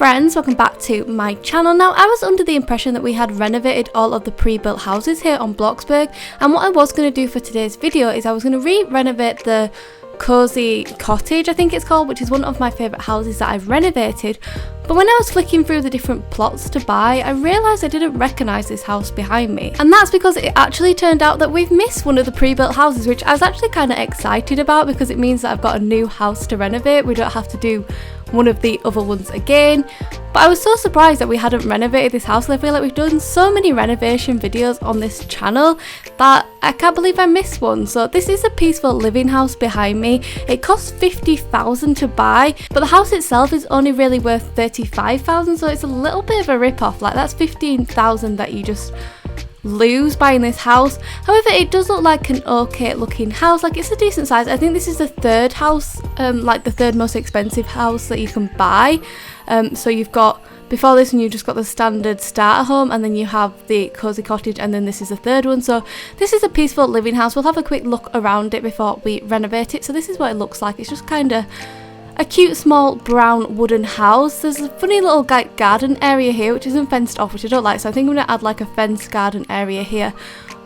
friends, welcome back to my channel. Now, I was under the impression that we had renovated all of the pre-built houses here on Bloxburg, and what I was going to do for today's video is I was going to re-renovate the Cozy Cottage, I think it's called, which is one of my favourite houses that I've renovated. But when I was flicking through the different plots to buy, I realised I didn't recognise this house behind me. And that's because it actually turned out that we've missed one of the pre-built houses, which I was actually kind of excited about because it means that I've got a new house to renovate. We don't have to do one of the other ones again. But I was so surprised that we hadn't renovated this house, and I feel like we've done so many renovation videos on this channel that I can't believe I missed one. So this is a peaceful living house behind me. It cost $50,000 to buy, but the house itself is only really worth $35,000, so it's a little bit of a rip-off. Like, that's $15,000 that you just lose buying this house. However, it does look like an okay looking house. Like, it's a decent size. I think this is the third house, like the third most expensive house that you can buy. So you've got, before this one, you just got the standard starter home, and then you have the Cozy Cottage, and then this is the third one. So this is a peaceful living house. We'll have a quick look around it before we renovate it. So this is what it looks like. It's just kind of a cute small brown wooden house. There's a funny little garden area here which isn't fenced off, which I don't like, so I think I'm going to add like a fenced garden area here,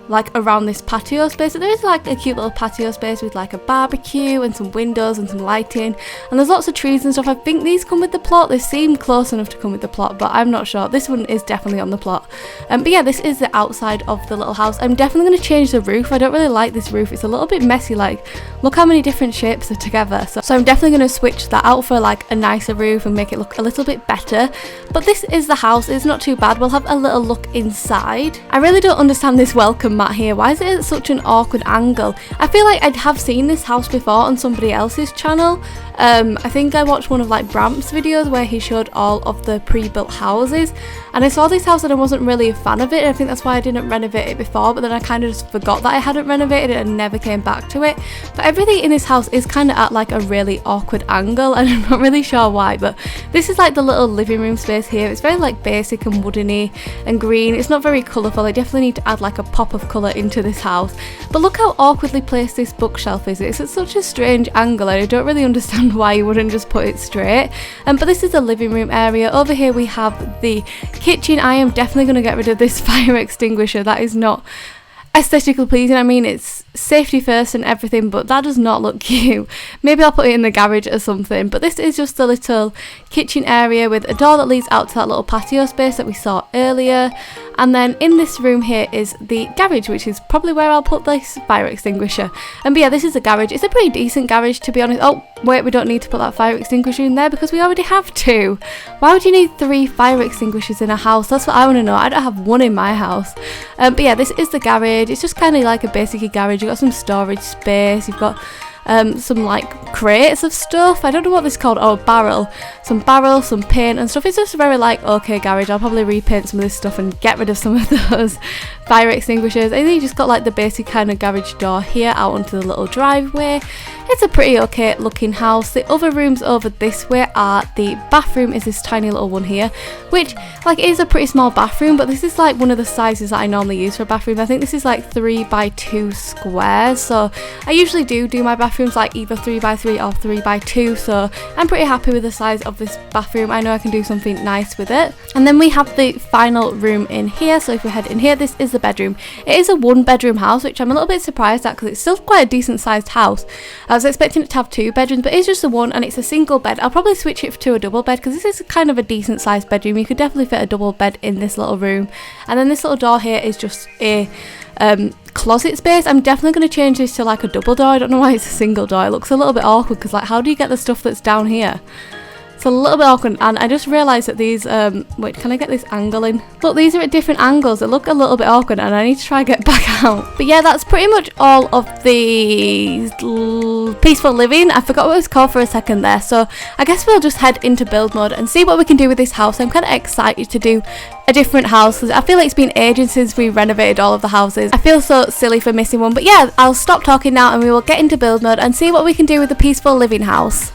like around this patio space. So there is like a cute little patio space with like a barbecue and some windows and some lighting, and there's lots of trees and stuff. I think these come with the plot. They seem close enough to come with the plot, but I'm not sure. This one is definitely on the plot. But yeah, this is the outside of the little house. I'm definitely going to change the roof. I don't really like this roof. It's a little bit messy. Like, look how many different shapes are together. So I'm definitely going to switch that out for like a nicer roof and make it look a little bit better. But this is the house. It's not too bad. We'll have a little look inside. I really don't understand this welcome mat here. Why is it at such an awkward angle? I feel like I'd have seen this house before on somebody else's channel. I think I watched one of like Bramp's videos where he showed all of the pre-built houses, and I saw this house and I wasn't really a fan of it. I think that's why I didn't renovate it before, but then I kind of just forgot that I hadn't renovated it and never came back to it. But everything in this house is kind of at like a really awkward angle, and I'm not really sure why. But this is like the little living room space here. It's very like basic and woodeny and green. It's not very colourful. I definitely need to add like a pop of colour into this house. But look how awkwardly placed this bookshelf is. It's at such a strange angle, and I don't really understand why you wouldn't just put it straight. But this is the living room area. Over here we have the kitchen. I am definitely going to get rid of this fire extinguisher. That is not aesthetically pleasing. I mean, it's safety first and everything, but that does not look cute. Maybe I'll put it in the garage or something. But this is just a little kitchen area with a door that leads out to that little patio space that we saw earlier. And then in this room here is the garage, which is probably where I'll put this fire extinguisher. But yeah, this is the garage. It's a pretty decent garage, to be honest. Oh wait, we don't need to put that fire extinguisher in there because we already have two. Why would you need 3 fire extinguishers in a house? That's what I want to know. I don't have one in my house. But yeah, this is the garage. It's just kind of like a basic garage. You've got some storage space. You've got some like crates of stuff. I don't know what this is called. Oh, barrel. Some barrels, some paint and stuff. It's just a very like okay garage. I'll probably repaint some of this stuff and get rid of some of those fire extinguishers. I think you just got like the basic kind of garage door here out onto the little driveway. It's a pretty okay looking house. The other rooms over this way are the bathroom is this tiny little one here, which like is a pretty small bathroom, but this is like one of the sizes that I normally use for a bathroom. I think this is like 3x2 squares, so I usually do my bathrooms like either 3x3 or 3x2, so I'm pretty happy with the size of this bathroom. I know I can do something nice with it. And then we have the final room in here. So if we head in here, this is the bedroom. It is a 1-bedroom house, which I'm a little bit surprised at because it's still quite a decent sized house. I was expecting it to have 2 bedrooms, but it's just a 1, and it's a single bed. I'll probably switch it to a double bed because this is kind of a decent sized bedroom. You could definitely fit a double bed in this little room. And then this little door here is just a closet space. I'm definitely going to change this to like a double door. I don't know why it's a single door. It looks a little bit awkward because like how do you get the stuff that's down here? It's a little bit awkward, and I just realised that these wait, can I get this angle in? Look, these are at different angles. They look a little bit awkward and I need to try and get back out. But yeah, that's pretty much all of the peaceful living. I forgot what it was called for a second there, so I guess we'll just head into build mode and see what we can do with this house. I'm kind of excited to do a different house because I feel like it's been ages since we renovated all of the houses. I feel so silly for missing one. But yeah, I'll stop talking now and we will get into build mode and see what we can do with the peaceful living house.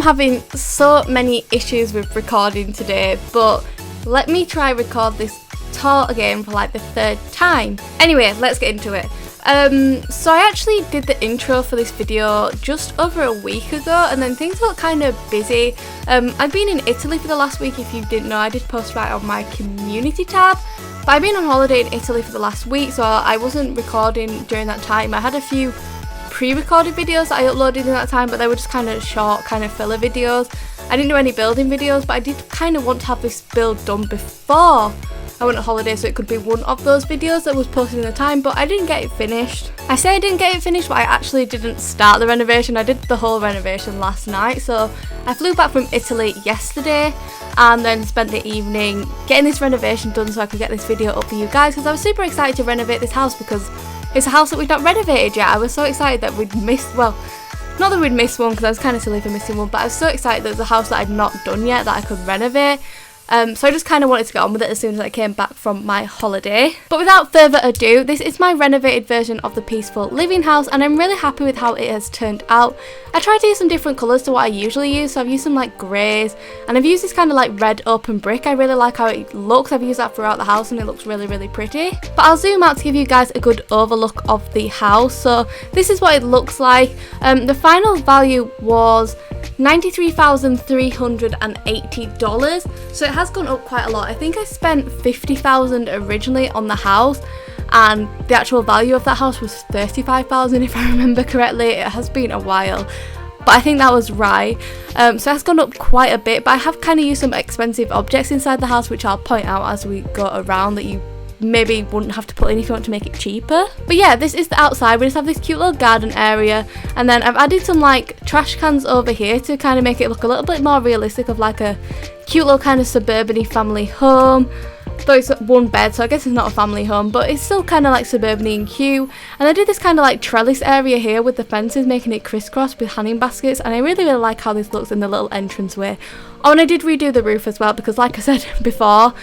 having so many issues with recording today, but let me try record this tour again for like the third time. Anyway, let's get into it. So I actually did the intro for this video just over a week ago, and then things got kind of busy. I've been in Italy for the last week. If you didn't know, I did post right on my community tab, but I've been on holiday in Italy for the last week, so I wasn't recording during that time. I had a few pre-recorded videos that I uploaded in that time, but they were just kind of short, kind of filler videos. I didn't do any building videos, but I did kind of want to have this build done before I went on holiday, so it could be one of those videos that was posted in the time, but I didn't get it finished. I say I didn't get it finished, but I actually didn't start the renovation. I did the whole renovation last night, so I flew back from Italy yesterday and then spent the evening getting this renovation done so I could get this video up for you guys, because I was super excited to renovate this house because it's a house that we've not renovated yet. I was so excited that we'd missed, well, not that we'd missed one because I was kind of silly for missing one, but I was so excited that there's a house that I'd not done yet that I could renovate. So I just kind of wanted to get on with it as soon as I came back from my holiday. But without further ado, this is my renovated version of the peaceful living house, and I'm really happy with how it has turned out. I tried to use some different colours to what I usually use, so I've used some like greys, and I've used this kind of like red open brick. I really like how it looks. I've used that throughout the house and it looks really, really pretty. But I'll zoom out to give you guys a good overlook of the house. So this is what it looks like. The final value was $93,380, so it has gone up quite a lot. I think I spent $50,000 originally on the house, and the actual value of that house was $35,000 if I remember correctly. It has been a while, but I think that was right. So it has gone up quite a bit, but I have kind of used some expensive objects inside the house, which I'll point out as we go around, that you maybe wouldn't have to put in if you want to make it cheaper. But yeah, this is the outside. We just have this cute little garden area, and then I've added some like trash cans over here to kind of make it look a little bit more realistic of like a cute little kind of suburban-y family home. though it's one bed, so I guess it's not a family home, but it's still kind of like suburban and cute. And I did this kind of like trellis area here with the fences, making it crisscross with hanging baskets, and I really like how this looks in the little entranceway. Oh, and I did redo the roof as well, because like I said before,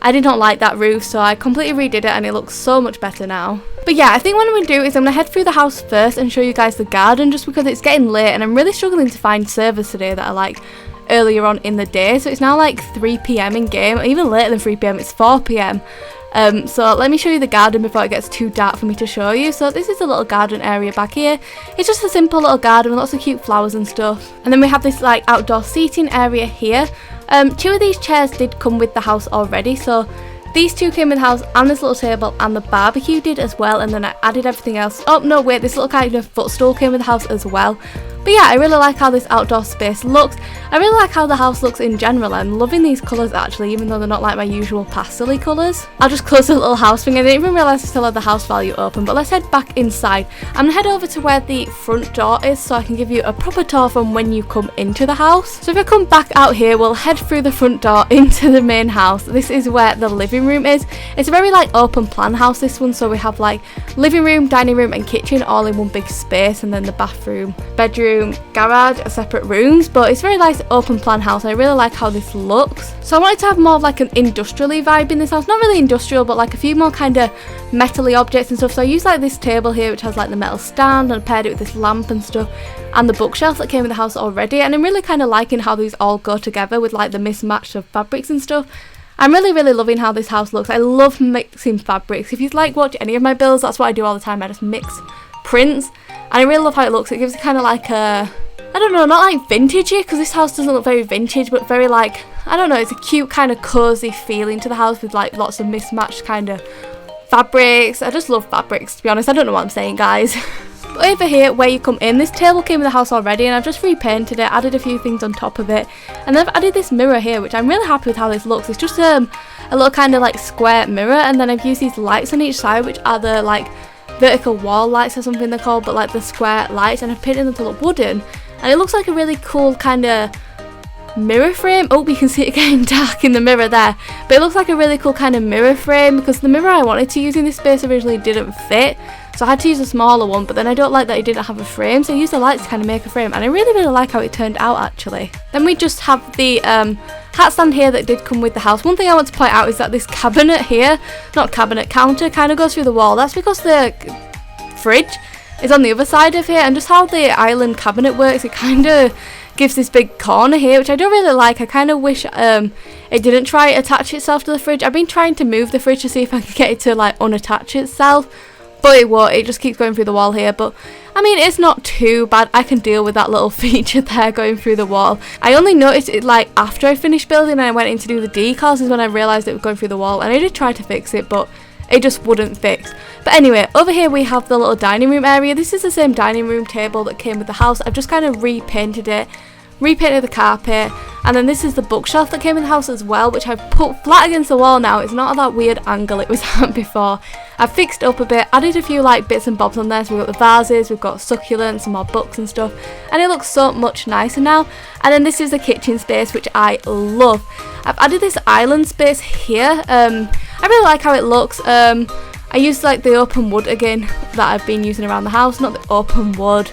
I did not like that roof, so I completely redid it and it looks so much better now. But yeah, I think what I'm going to do is I'm going to head through the house first and show you guys the garden, just because it's getting late and I'm really struggling to find servers today that are like earlier on in the day. So it's now like 3 PM in game, even later than 3 PM, it's 4 PM. So let me show you the garden before it gets too dark for me to show you. So this is a little garden area back here. It's just a simple little garden with lots of cute flowers and stuff. And then we have this like outdoor seating area here. 2 of these chairs did come with the house already, so these 2 came with the house, and this little table and the barbecue did as well, and then I added everything else. Oh no, wait, this little kind of footstool came with the house as well. But yeah, I really like how this outdoor space looks. I really like how the house looks in general. I'm loving these colours actually, even though they're not like my usual pastel-y colours. I'll just close the little house thing. I didn't even realise I still had the house value open, but let's head back inside. I'm going to head over to where the front door is so I can give you a proper tour from when you come into the house. So if I come back out here, we'll head through the front door into the main house. This is where the living room is. It's a very like open plan house, this one, so we have like living room, dining room and kitchen all in one big space, and then the bathroom, bedroom, garage are separate rooms, but it's a very nice open plan house. I really like how this looks. So I wanted to have more of like an industrial-y vibe in this house. Not really industrial, but like a few more kind of metal-y objects and stuff. So I used like this table here which has like the metal stand, and I paired it with this lamp and stuff, and the bookshelf that came with the house already. And I'm really kind of liking how these all go together with like the mismatch of fabrics and stuff. I'm really loving how this house looks. I love mixing fabrics. If you like watch any of my builds, that's what I do all the time. I just mix prints, and I really love how it looks. It gives it kind of like a, I don't know, not like vintagey, because this house doesn't look very vintage, but very like, I don't know, it's a cute kind of cozy feeling to the house with like lots of mismatched kind of fabrics. I just love fabrics, to be honest. I don't know what I'm saying, guys. But over here where you come in, this table came with the house already, and I've just repainted it, added a few things on top of it, and I've added this mirror here, which I'm really happy with how this looks. It's just a little kind of like square mirror, and then I've used these lights on each side, which are the like vertical wall lights or something they're called, but like the square lights, and I've painted them to look wooden, and it looks like a really cool kind of mirror frame. Oh, you can see it getting dark in the mirror there, but it looks like a really cool kind of mirror frame, because the mirror I wanted to use in this space originally didn't fit, so I had to use a smaller one. But then I don't like that it didn't have a frame, so I used the lights to kind of make a frame, and I really like how it turned out actually. Then we just have the hat stand here that did come with the house. One thing I want to point out is that this cabinet here, not cabinet, counter, kind of goes through the wall. That's because the fridge is on the other side of here, and just how the island cabinet works, it kind of gives this big corner here, which I don't really like. I kind of wish it didn't try to attach itself to the fridge. I've been trying to move the fridge to see if I can get it to like unattach itself, but it won't. It just keeps going through the wall here. But I mean, it's not too bad. I can deal with that little feature there going through the wall. I only noticed it like after I finished building and I went in to do the decals is when I realised it was going through the wall, and I did try to fix it, but it just wouldn't fix. But anyway, over here we have the little dining room area. This is the same dining room table that came with the house. I've just kind of repainted it, repainted the carpet, and then this is the bookshelf that came with the house as well, which I've put flat against the wall now. It's not at that weird angle it was at before. I've fixed up a bit, added a few like bits and bobs on there. So we've got the vases, we've got succulents, some more books and stuff, and it looks so much nicer now. And then this is the kitchen space, which I love. I've added this island space here. I really like how it looks. I used like the open wood again that I've been using around the house, not the open wood,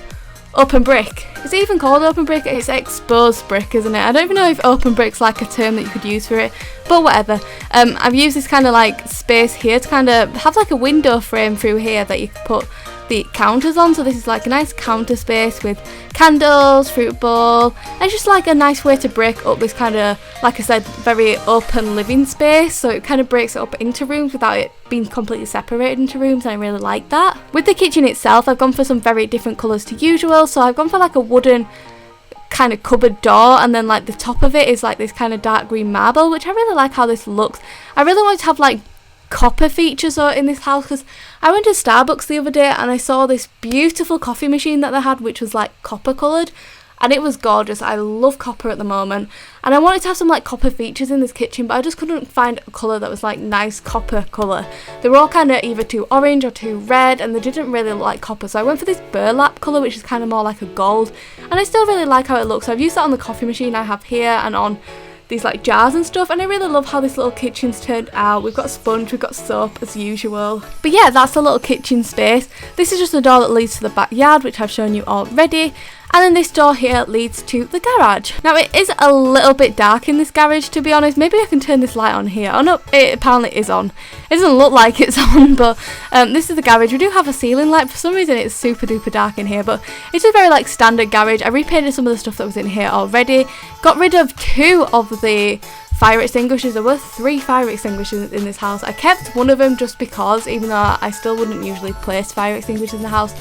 open brick. Is it even called open brick? It's exposed brick, isn't it? I don't even know if open brick's like a term that you could use for it, but whatever. I've used this kind of like space here to kind of have like a window frame through here that you can put the counters on. So this is like a nice counter space with candles, fruit bowl, and just like a nice way to break up this kind of, like I said, very open living space. So it kind of breaks it up into rooms without it being completely separated into rooms, and I really like that. With the kitchen itself, I've gone for some very different colours to usual. So I've gone for like a wooden kind of cupboard door, and then like the top of it is like this kind of dark green marble, which I really like how this looks. I really want to have like copper features in this house, because I went to Starbucks the other day and I saw this beautiful coffee machine that they had, which was like copper coloured, and it was gorgeous. I love copper at the moment, and I wanted to have some like copper features in this kitchen, but I just couldn't find a colour that was like nice copper colour. They were all kind of either too orange or too red, and they didn't really look like copper, so I went for this burlap colour, which is kind of more like a gold, and I still really like how it looks. So I've used that on the coffee machine I have here, and on these like jars and stuff, and I really love how this little kitchen's turned out. We've got sponge, we've got soap as usual. But yeah, that's the little kitchen space. This is just the door that leads to the backyard, which I've shown you already. And then this door here leads to the garage. Now it is a little bit dark in this garage, to be honest. Maybe I can turn this light on here. Oh no, it apparently is on. It doesn't look like it's on, but this is the garage. We do have a ceiling light. For some reason it's super duper dark in here, but it's a very like standard garage. I repainted some of the stuff that was in here already. Got rid of 2 of the fire extinguishers. There were 3 fire extinguishers in this house. I kept one of them just because, even though I still wouldn't usually place fire extinguishers in the house.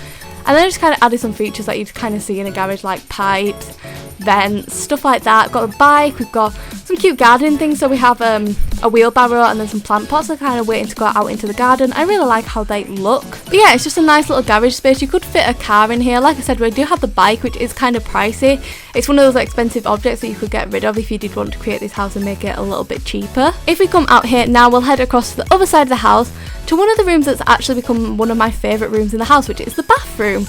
And then I just kind of added some features that you'd kind of see in a garage, like pipes, vents, stuff like that. Got a bike, we've got some cute gardening things. So we have a wheelbarrow and then some plant pots that are kind of waiting to go out into the garden. I really like how they look. But yeah, it's just a nice little garage space. You could fit a car in here. Like I said, we do have the bike, which is kind of pricey. It's one of those expensive objects that you could get rid of if you did want to create this house and make it a little bit cheaper. If we come out here now, we'll head across to the other side of the house to one of the rooms that's actually become one of my favourite rooms in the house, which is the bathroom.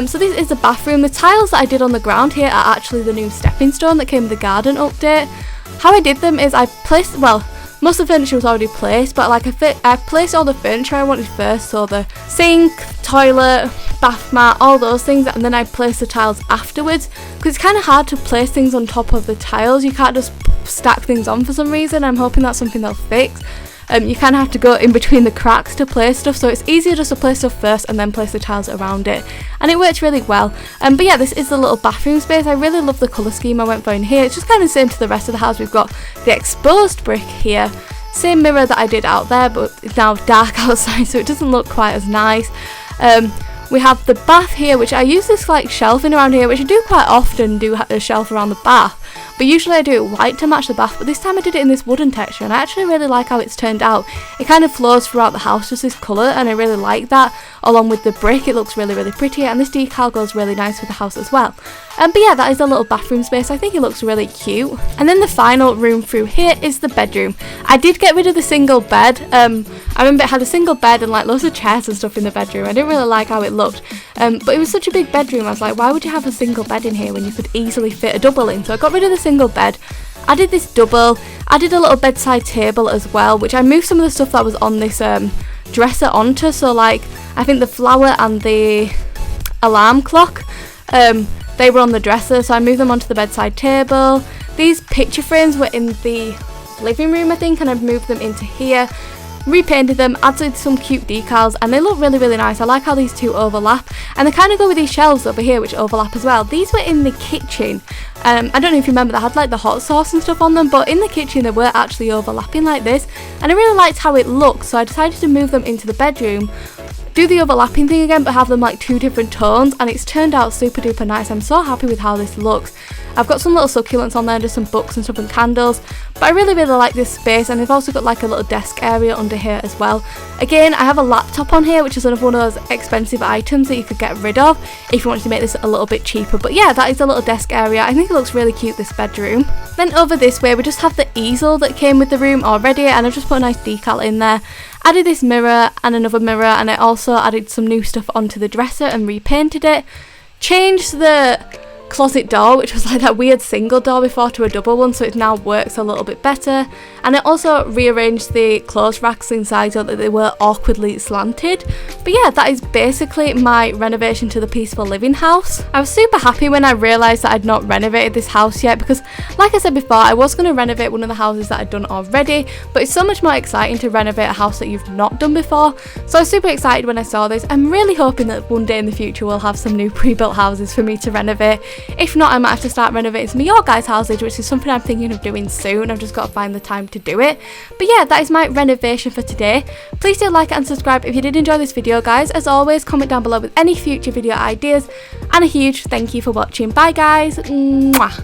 So this is the bathroom. The tiles that I did on the ground here are actually the new stepping stone that came with the garden update. How I did them is I placed, well, most of the furniture was already placed, but like I placed all the furniture I wanted first, so the sink, toilet, bath mat, all those things, and then I placed the tiles afterwards, because it's kind of hard to place things on top of the tiles. You can't just stack things on for some reason. I'm hoping that's something they'll fix. You kind of have to go in between the cracks to place stuff, so it's easier just to place stuff first and then place the tiles around it, and it works really well. But yeah, this is the little bathroom space. I really love the colour scheme I went for in here. It's just kind of the same to the rest of the house. We've got the exposed brick here, same mirror that I did out there, but it's now dark outside, so it doesn't look quite as nice. We have the bath here, which I use this like shelving around here, which I do quite often, do a shelf around the bath. But usually I do it white to match the bath, but this time I did it in this wooden texture, and I actually really like how it's turned out. It kind of flows throughout the house, just this colour, and I really like that. Along with the brick, it looks really, really pretty, and this decal goes really nice with the house as well. But yeah, that is a little bathroom space. I think it looks really cute. And then the final room through here is the bedroom. I did get rid of the single bed. I remember it had a single bed and like loads of chairs and stuff in the bedroom. I didn't really like how it looked. But it was such a big bedroom. I was like, why would you have a single bed in here when you could easily fit a double in? So I got rid of the single bed. I did this double. I did a little bedside table as well, which I moved some of the stuff that was on this dresser onto. So like, I think the flower and the alarm clock, they were on the dresser, so I moved them onto the bedside table. These picture frames were in the living room, I think, and I've moved them into here. Repainted them, added some cute decals, and they look really, really nice. I like how these two overlap, and they kind of go with these shelves over here, which overlap as well. These were in the kitchen. I don't know if you remember, they had like the hot sauce and stuff on them, but in the kitchen they were actually overlapping like this, and I really liked how it looked, so I decided to move them into the bedroom, do the overlapping thing again, but have them like 2 different tones, and it's turned out super duper nice. I'm so happy with how this looks. I've got some little succulents on there, just some books and stuff and candles, but I really, really like this space, and I've also got like a little desk area under here as well. Again, I have a laptop on here, which is one of those expensive items that you could get rid of if you wanted to make this a little bit cheaper. But yeah, that is a little desk area. I think it looks really cute, this bedroom. Then over this way, we just have the easel that came with the room already, and I've just put a nice decal in there. Added this mirror and another mirror, and I also added some new stuff onto the dresser and repainted it. Changed the closet door, which was like that weird single door before, to a double one, so it now works a little bit better. And I also rearranged the clothes racks inside so that they were awkwardly slanted. But yeah, that is basically my renovation to the peaceful living house. I was super happy when I realised that I'd not renovated this house yet, because like I said before, I was going to renovate one of the houses that I'd done already, but it's so much more exciting to renovate a house that you've not done before. So I was super excited when I saw this. I'm really hoping that one day in the future we'll have some new pre-built houses for me to renovate. If not, I might have to start renovating some of your guys' houses, which is something I'm thinking of doing soon. I've just got to find the time to do it. But yeah, that is my renovation for today. Please do like and subscribe if you did enjoy this video, guys. As always, comment down below with any future video ideas, and a huge thank you for watching. Bye guys. Mwah.